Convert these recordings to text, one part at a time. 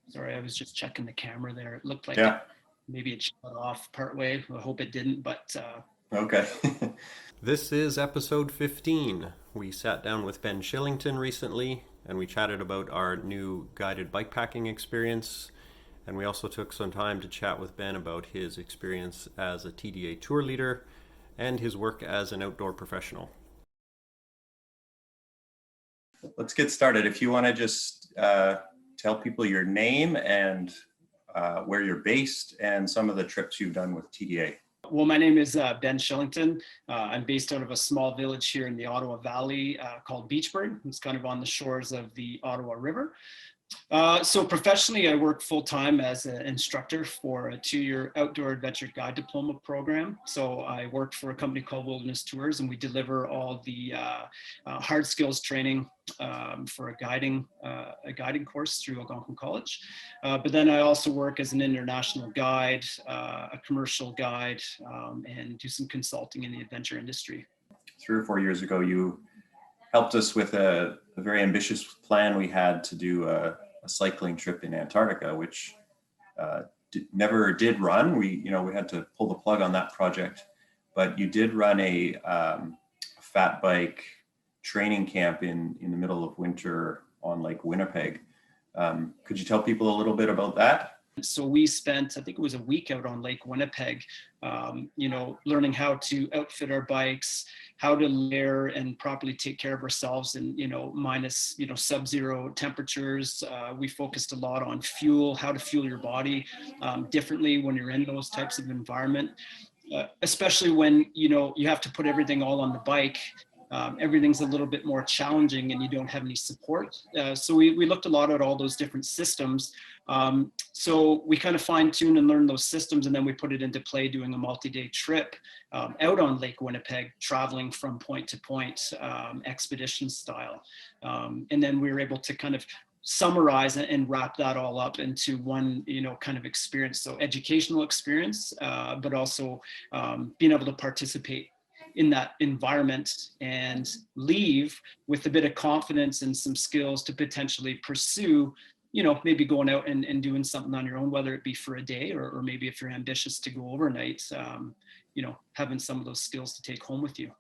Sorry, I was just checking the camera there. It looked like Yeah. maybe it shut off partway. I hope it didn't, but Okay. This is episode 15. We sat down with Ben Shillington recently and we chatted about our new guided bikepacking experience. And we also took some time to chat with Ben about his experience as a TDA tour leader and his work as an outdoor professional. Let's get started. If you want to just tell people your name and where you're based and some of the trips you've done with TDA. Well, my name is Ben Shillington. I'm based out of a small village here in the Ottawa Valley called Beachburn. It's kind of on the shores of the Ottawa River. So professionally, I work full-time as an instructor for a 2-year outdoor adventure guide diploma program. So I work for a company called Wilderness Tours, and we deliver all the hard skills training for a guiding course through Algonquin College. But then I also work as an international guide, a commercial guide, and do some consulting in the adventure industry. 3 or 4 years ago, you helped us with a very ambitious plan we had to do a cycling trip in Antarctica, which never did run. We had to pull the plug on that project, but you did run a fat bike training camp in the middle of winter on Lake Winnipeg. Could you tell people a little bit about that? So we spent, I think it was a week out on Lake Winnipeg, learning how to outfit our bikes, how to layer and properly take care of ourselves in, minus, sub-zero temperatures. We focused a lot on fuel, how to fuel your body differently when you're in those types of environment, especially when, you have to put everything all on the bike. Everything's a little bit more challenging and you don't have any support. So we looked a lot at all those different systems. So we kind of fine-tuned and learned those systems, and then we put it into play doing a multi-day trip out on Lake Winnipeg, traveling from point to point, expedition style. And then we were able to kind of summarize and wrap that all up into one, kind of experience. So educational experience, but also being able to participate in that environment and leave with a bit of confidence and some skills to potentially pursue, maybe going out and doing something on your own, whether it be for a day or maybe if you're ambitious to go overnight, having some of those skills to take home with you.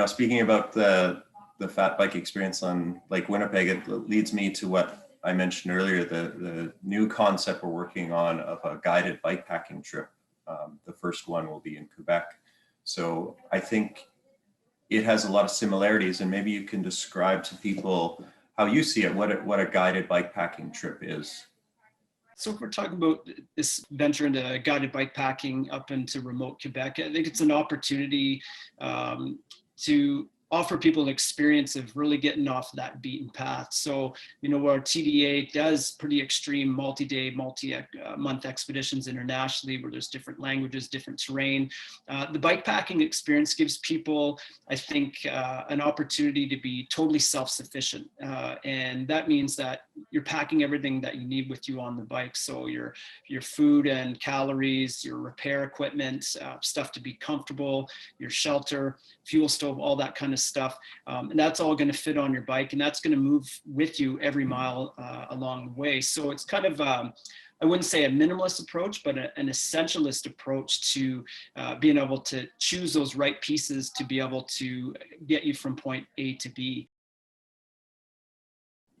Speaking about the fat bike experience on Lake Winnipeg, it leads me to what I mentioned earlier, the new concept we're working on of a guided bikepacking trip. The first one will be in Quebec. So I think it has a lot of similarities, and maybe you can describe to people how you see it, what a guided bikepacking trip is. So if we're talking about this venture into guided bikepacking up into remote Quebec, I think it's an opportunity to offer people an experience of really getting off that beaten path. So, our TDA does pretty extreme multi-day, multi-month expeditions internationally where there's different languages, different terrain. The bikepacking experience gives people, I think, an opportunity to be totally self-sufficient. And that means that you're packing everything that you need with you on the bike. So your food and calories, your repair equipment, stuff to be comfortable, your shelter, fuel stove, all that kind of stuff. And that's all going to fit on your bike, and that's going to move with you every mile along the way. So it's kind of, I wouldn't say a minimalist approach, but an essentialist approach to being able to choose those right pieces to be able to get you from point A to B.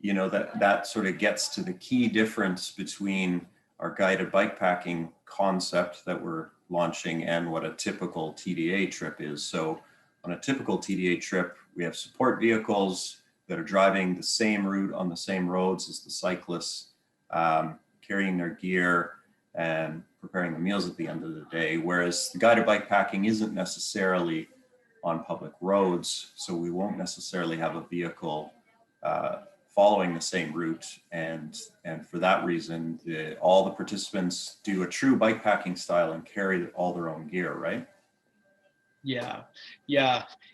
That sort of gets to the key difference between our guided bikepacking concept that we're launching and what a typical TDA trip is. So on a typical TDA trip, we have support vehicles that are driving the same route on the same roads as the cyclists, carrying their gear and preparing the meals at the end of the day. Whereas the guided bikepacking isn't necessarily on public roads, so we won't necessarily have a vehicle following the same route. And for that reason, all the participants do a true bikepacking style and carry all their own gear, right? Yeah.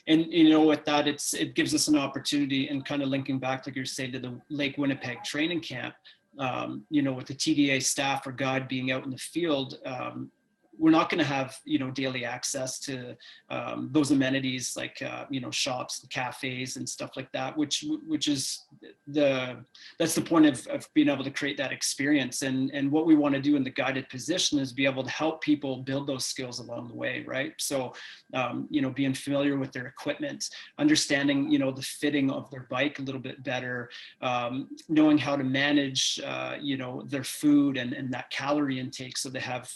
And with that, it gives us an opportunity, and kind of linking back, like you're saying, to the Lake Winnipeg training camp, with the TDA staff or guide being out in the field, we're not going to have, daily access to those amenities like, shops, cafes and stuff like that, which is that's the point of being able to create that experience. And what we want to do in the guided position is be able to help people build those skills along the way, right? So, being familiar with their equipment, understanding, the fitting of their bike a little bit better, knowing how to manage, their food and that calorie intake so they have,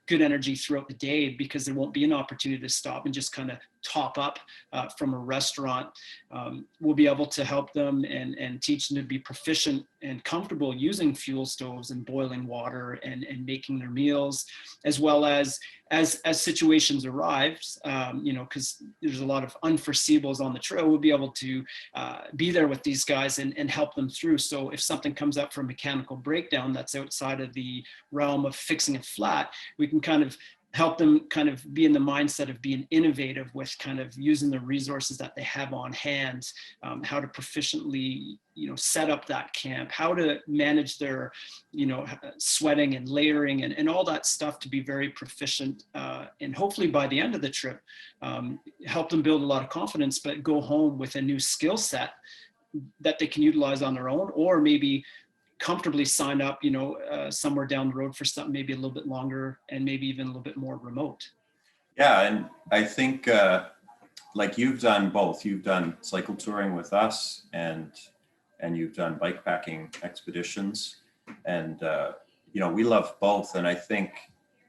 good energy throughout the day, because there won't be an opportunity to stop and just kind of top up from a restaurant. We'll be able to help them and teach them to be proficient and comfortable using fuel stoves and boiling water and making their meals, as well as situations arrive, because there's a lot of unforeseeables on the trail. We'll be able to be there with these guys and help them through. So if something comes up for a mechanical breakdown that's outside of the realm of fixing it flat, we can kind of help them kind of be in the mindset of being innovative with kind of using the resources that they have on hand, how to proficiently, set up that camp, how to manage their, sweating and layering and all that stuff to be very proficient. And hopefully by the end of the trip, help them build a lot of confidence, but go home with a new skill set that they can utilize on their own, or maybe comfortably sign up, somewhere down the road for something maybe a little bit longer and maybe even a little bit more remote. Yeah, and I think like you've done both. You've done cycle touring with us, and you've done bikepacking expeditions, and we love both. And I think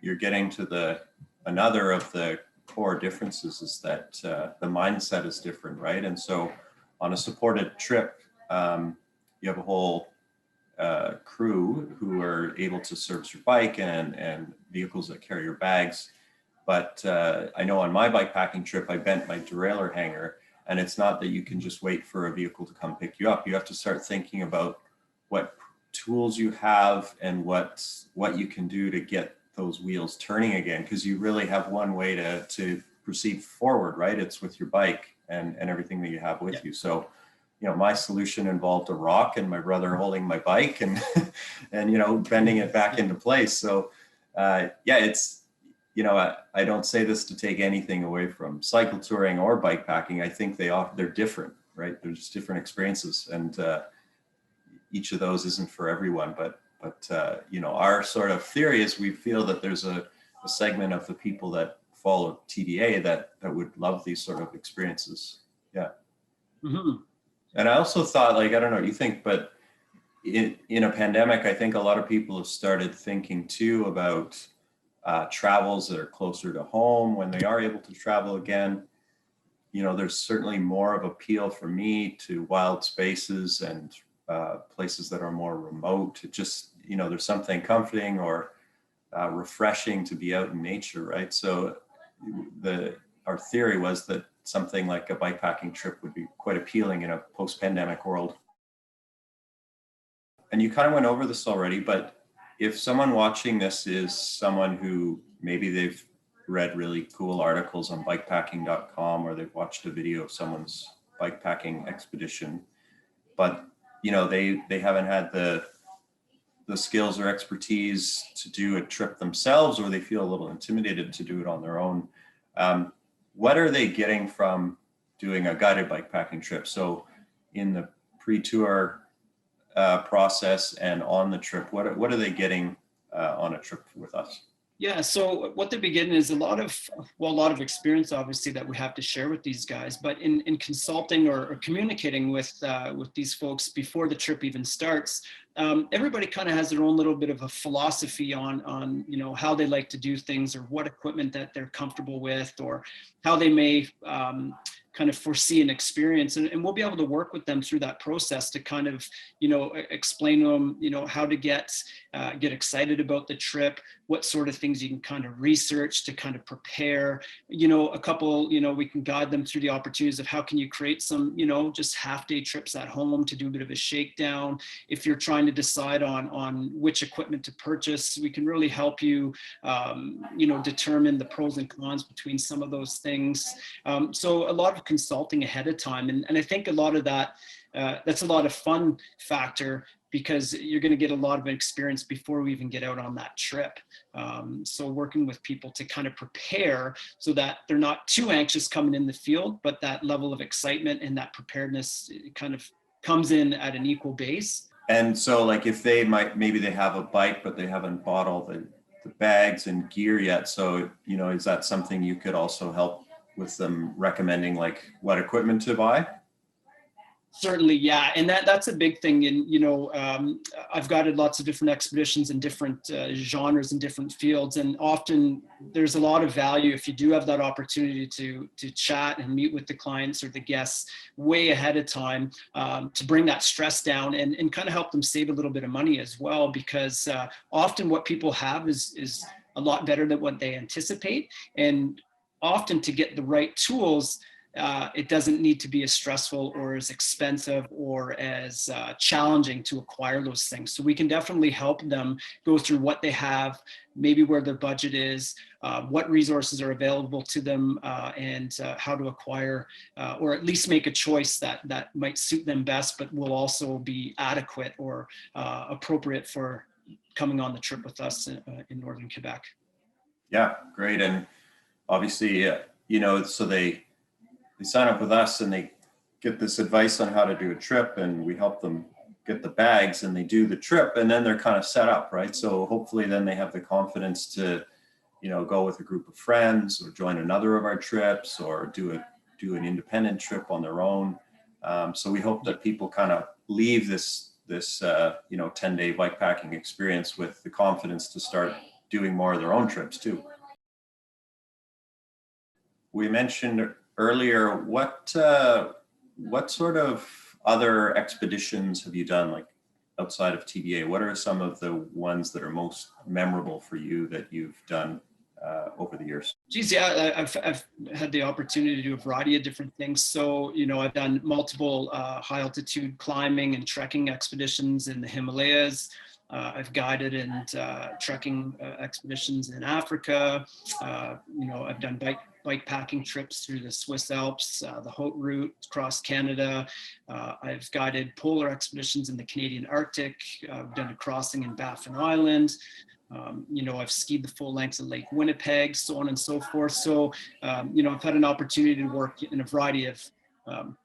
you're getting to another of the core differences is that the mindset is different, right? And so on a supported trip, you have a whole crew who are able to service your bike and vehicles that carry your bags. But I know on my bikepacking trip, I bent my derailleur hanger, and it's not that you can just wait for a vehicle to come pick you up. You have to start thinking about what tools you have and what you can do to get those wheels turning again, because you really have one way to proceed forward, right? It's with your bike and everything that you have with you. So my solution involved a rock and my brother holding my bike and bending it back into place. So it's, I don't say this to take anything away from cycle touring or bikepacking. I think they're different, right? They're just different experiences, and each of those isn't for everyone. But our sort of theory is we feel that there's a segment of the people that follow TDA that would love these sort of experiences. Yeah. Mm-hmm. And I also thought, I don't know what you think, but in a pandemic, I think a lot of people have started thinking too about travels that are closer to home when they are able to travel again. There's certainly more of appeal for me to wild spaces and places that are more remote. It just, there's something comforting or refreshing to be out in nature, right? So our theory was that something like a bikepacking trip would be quite appealing in a post-pandemic world. And you kind of went over this already, but if someone watching this is someone who maybe they've read really cool articles on bikepacking.com, or they've watched a video of someone's bikepacking expedition, but they haven't had the skills or expertise to do a trip themselves, or they feel a little intimidated to do it on their own. What are they getting from doing a guided bikepacking trip? So in the pre-tour process and on the trip, what are they getting on a trip with us? Yeah, so what they're getting is a lot of experience, obviously, that we have to share with these guys. But in consulting or communicating with these folks before the trip even starts, everybody kind of has their own little bit of a philosophy on how they like to do things, or what equipment that they're comfortable with, or how they may kind of foresee an experience, and we'll be able to work with them through that process to kind of explain to them how to get excited about the trip, what sort of things you can kind of research to kind of prepare, a couple, we can guide them through the opportunities of how can you create some just half-day trips at home to do a bit of a shakedown. If you're trying to decide on which equipment to purchase, we can really help you determine the pros and cons between some of those things. So a lot of consulting ahead of time, and I think a lot of that that's a lot of fun factor, because you're going to get a lot of experience before we even get out on that trip. So working with people to kind of prepare so that they're not too anxious coming in the field, but that level of excitement and that preparedness kind of comes in at an equal base. And so like if maybe they have a bike, but they haven't bought all the bags and gear yet. So, is that something you could also help with them recommending, like what equipment to buy? Certainly, yeah, and that's a big thing. And I've guided lots of different expeditions in different genres and different fields, and often there's a lot of value if you do have that opportunity to chat and meet with the clients or the guests way ahead of time, to bring that stress down and kind of help them save a little bit of money as well, because often what people have is a lot better than what they anticipate, and often to get the right tools, it doesn't need to be as stressful or as expensive or as challenging to acquire those things. So we can definitely help them go through what they have, maybe where their budget is, what resources are available to them, and how to acquire, or at least make a choice that might suit them best, but will also be adequate or appropriate for coming on the trip with us in Northern Quebec. Yeah, great. And obviously, so they sign up with us and they get this advice on how to do a trip, and we help them get the bags and they do the trip, and then they're kind of set up, right? So hopefully then they have the confidence to, go with a group of friends or join another of our trips or do an independent trip on their own. So we hope that people kind of leave this 10-day bikepacking experience with the confidence to start doing more of their own trips too. We mentioned earlier, what sort of other expeditions have you done, like outside of TDA? What are some of the ones that are most memorable for you that you've done over the years? Geez, yeah, I've had the opportunity to do a variety of different things. So, I've done multiple high altitude climbing and trekking expeditions in the Himalayas. I've guided and trekking expeditions in Africa. I've done bikepacking trips through the Swiss Alps, the Haute Route across Canada. I've guided polar expeditions in the Canadian Arctic. I've done a crossing in Baffin Island. I've skied the full length of Lake Winnipeg, so on and so forth. So, I've had an opportunity to work in a variety of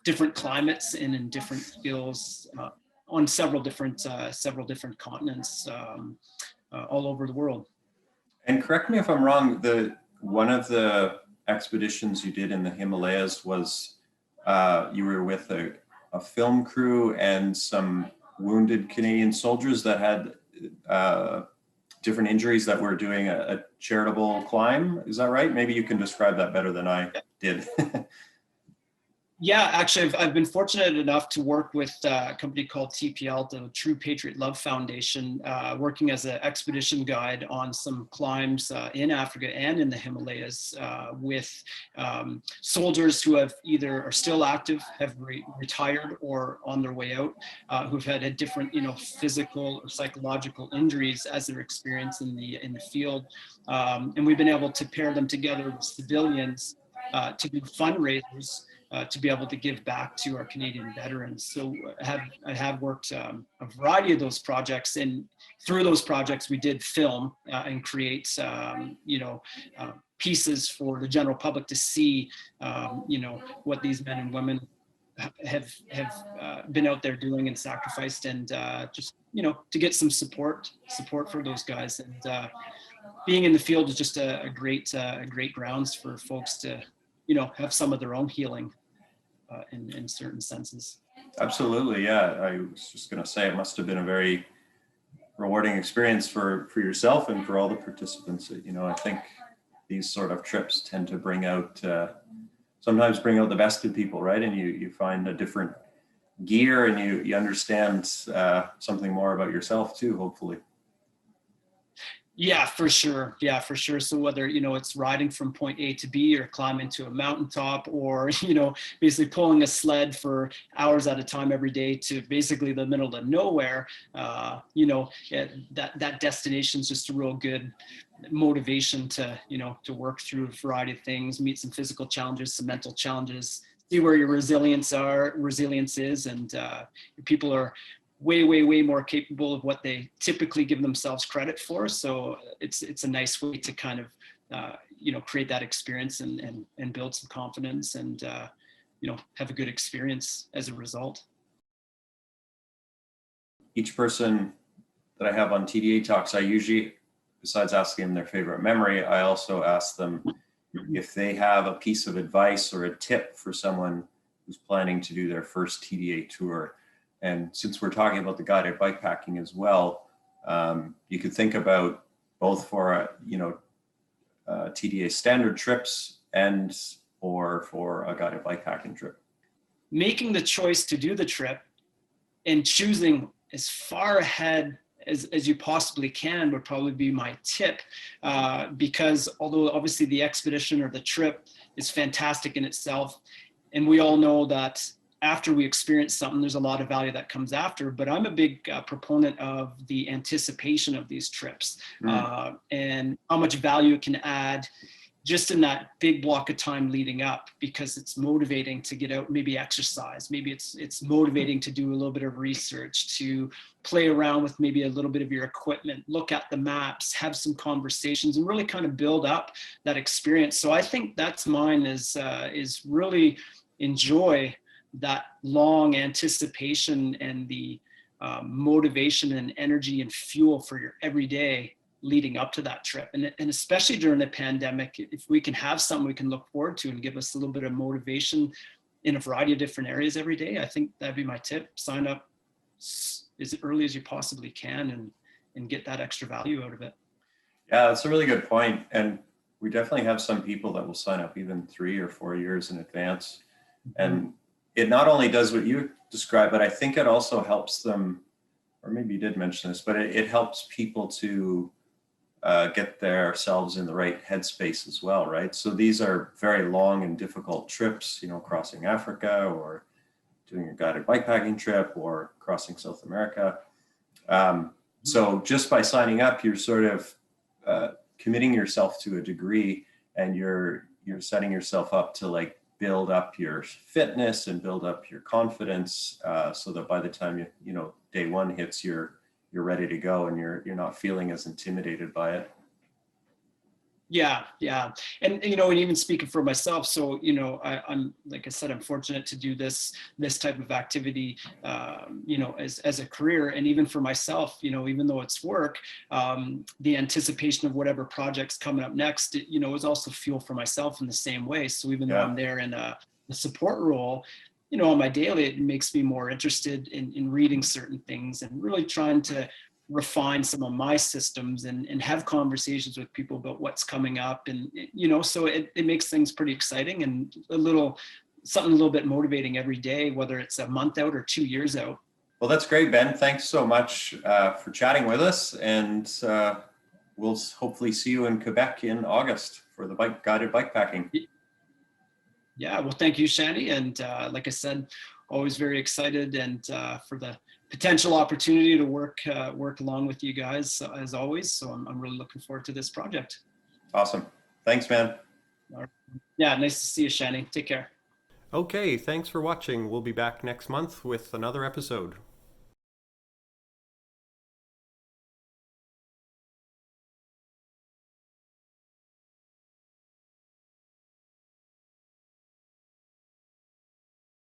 different climates and in different skills on several different continents all over the world. And correct me if I'm wrong, one of the expeditions you did in the Himalayas was you were with a film crew and some wounded Canadian soldiers that had different injuries that were doing a charitable climb. Is that right? Maybe you can describe that better than I did. Yeah, actually, I've been fortunate enough to work with a company called TPL, the True Patriot Love Foundation, working as an expedition guide on some climbs in Africa and in the Himalayas with soldiers who have either are still active, have retired, or on their way out, who've had different, physical or psychological injuries as they're experienced in the field, and we've been able to pair them together with civilians to do fundraisers. To be able to give back to our Canadian veterans. So I have worked a variety of those projects, and through those projects we did film and create pieces for the general public to see what these men and women have been out there doing and sacrificed, and just to get some support for those guys. And being in the field is just a great grounds for folks to have some of their own healing in certain senses. Absolutely, yeah. I was just going to say it must have been a very rewarding experience for yourself and for all the participants. I think these sort of trips tend to sometimes bring out the best in people, right? And you find a different gear, and you understand something more about yourself too, hopefully. Yeah, for sure. So whether, it's riding from point A to B, or climbing to a mountaintop, or, basically pulling a sled for hours at a time every day to basically the middle of nowhere, that destination is just a real good motivation to, to work through a variety of things, meet some physical challenges, some mental challenges, see where your resilience is, and people are way more capable of what they typically give themselves credit for. So it's a nice way to kind of create that experience and build some confidence and have a good experience as a result. Each person that I have on TDA Talks, I usually, besides asking them their favorite memory, I also ask them if they have a piece of advice or a tip for someone who's planning to do their first TDA tour. And since we're talking about the guided bikepacking as well, you could think about both for TDA standard trips or for a guided bikepacking trip. Making the choice to do the trip and choosing as far ahead as you possibly can would probably be my tip, because although obviously the expedition or the trip is fantastic in itself, and we all know that after we experience something, there's a lot of value that comes after, but I'm a big proponent of the anticipation of these trips and how much value it can add just in that big block of time leading up, because it's motivating to get out, maybe exercise, maybe it's motivating to do a little bit of research, to play around with maybe a little bit of your equipment, look at the maps, have some conversations, and really kind of build up that experience. So I think that's mine, is really enjoy that long anticipation and the motivation and energy and fuel for your everyday leading up to that trip. And especially during the pandemic, if we can have something we can look forward to and give us a little bit of motivation in a variety of different areas every day, I think that'd be my tip. Sign up as early as you possibly can and get that extra value out of it. Yeah, that's a really good point. And we definitely have some people that will sign up even 3 or 4 years in advance. And it not only does what you described, but I think it also helps them, or maybe you did mention this, but it helps people to get themselves in the right headspace as well, right? So these are very long and difficult trips, crossing Africa or doing a guided bikepacking trip or crossing South America. So just by signing up, you're sort of committing yourself to a degree, and you're setting yourself up to build up your fitness and build up your confidence, so that by the time day one hits, you're ready to go and you're not feeling as intimidated by it. Yeah. And even speaking for myself, so I'm, like I said, I'm fortunate to do this type of activity as a career. And even for myself, even though it's work, the anticipation of whatever project's coming up next, is also fuel for myself in the same way. So even though I'm there in a support role, on my daily, it makes me more interested in reading certain things and really trying to refine some of my systems and have conversations with people about what's coming up. And, so it makes things pretty exciting and something a little bit motivating every day, whether it's a month out or 2 years out. Well, that's great, Ben. Thanks so much for chatting with us. And we'll hopefully see you in Quebec in August for the guided bikepacking. Yeah, well, thank you, Shanny. And like I said, always very excited and for the potential opportunity to work along with you guys as always. So I'm really looking forward to this project. Awesome. Thanks, man. Yeah, nice to see you, Shanny. Take care. Okay, thanks for watching. We'll be back next month with another episode.